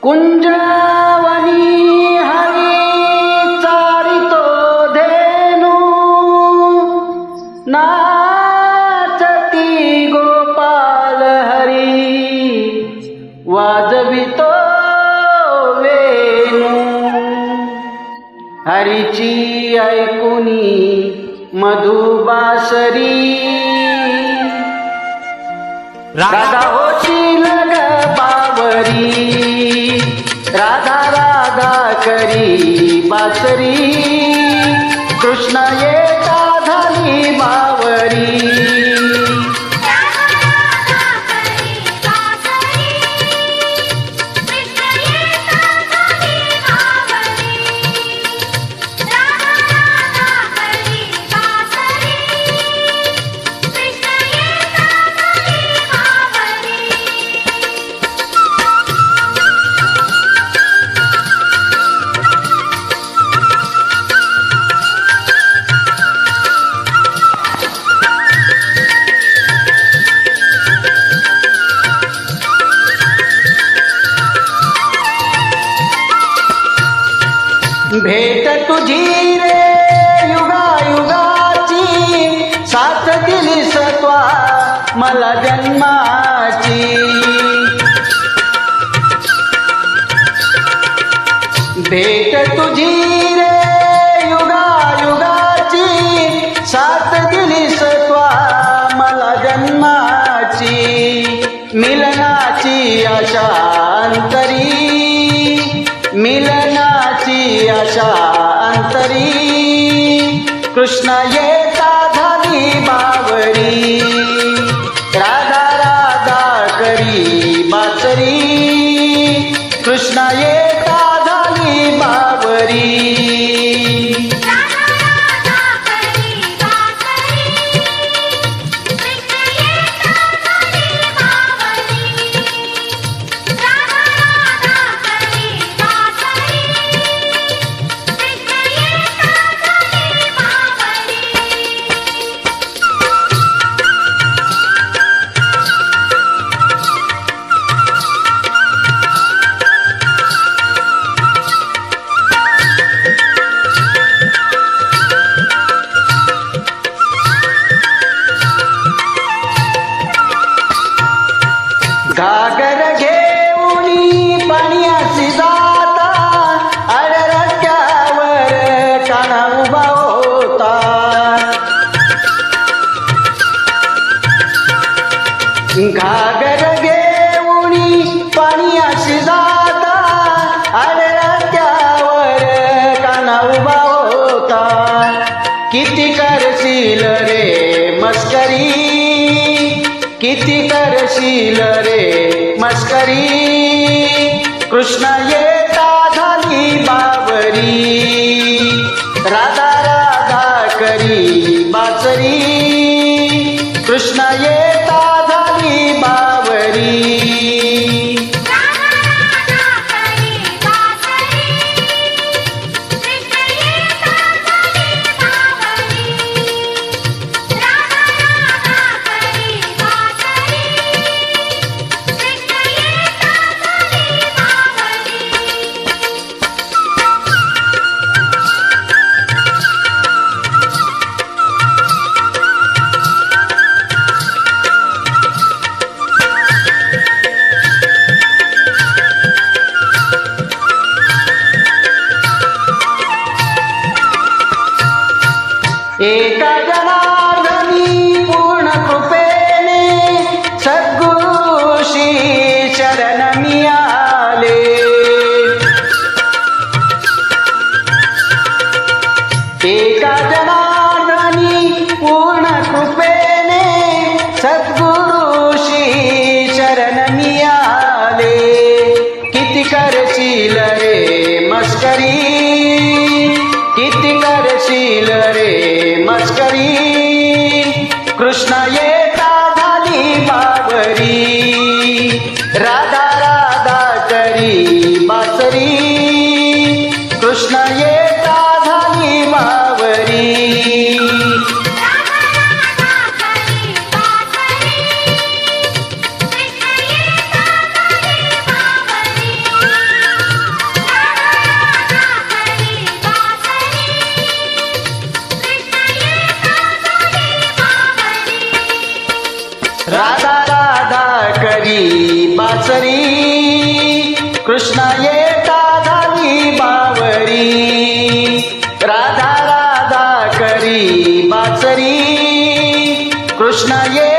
कुंजवनी हरी चारितो धेनु नाचती गोपाल हरी वाजवितो वेणू हरीची ऐकुनी मधुबासरी राधा होशील ग बावरी राधा राधा करी बासरी कृष्ण येता झाली बावरी भेट तुझी रे युगायुगाची साथ दिलीस त्वा मला जन्माची भेट तुझी रे युगायुगाची साथ दिलीस त्वा मला जन्माची मिलनाची आशा अंतरी मिलनाची आशा अंतरी कृष्ण येता झाली बावरी राधा राधा करी बासरी कृष्ण येता झाली बावरी घागर घेऊनी पाण्याची जाता अडरक्यावर काना उभा होता घागर घेऊनी पाण्याची जाता अडरक्यावर काना उभा होता किती करशील रे मस्करी किती करशील रे मस्करी कृष्ण येता झाली बावरी राधा राधा करी बासरी कृष्ण येता झाली बावरी एका जनार्दनी पूर्ण कृपेने सद्गुरुशी शरण मिळाले एका जनार्दनी पूर्ण कृपेने सद्गुरुशी शरण मिळाले किती करशील रे मस्करी किती करशील रे मस्करी कृष्ण येता झाली बावरी राधा राधा करी बासरी कृष्ण येता झाली बावरी बासरी कृष्णा येता झाली बावरी राधा राधा करी बासरी कृष्णा ये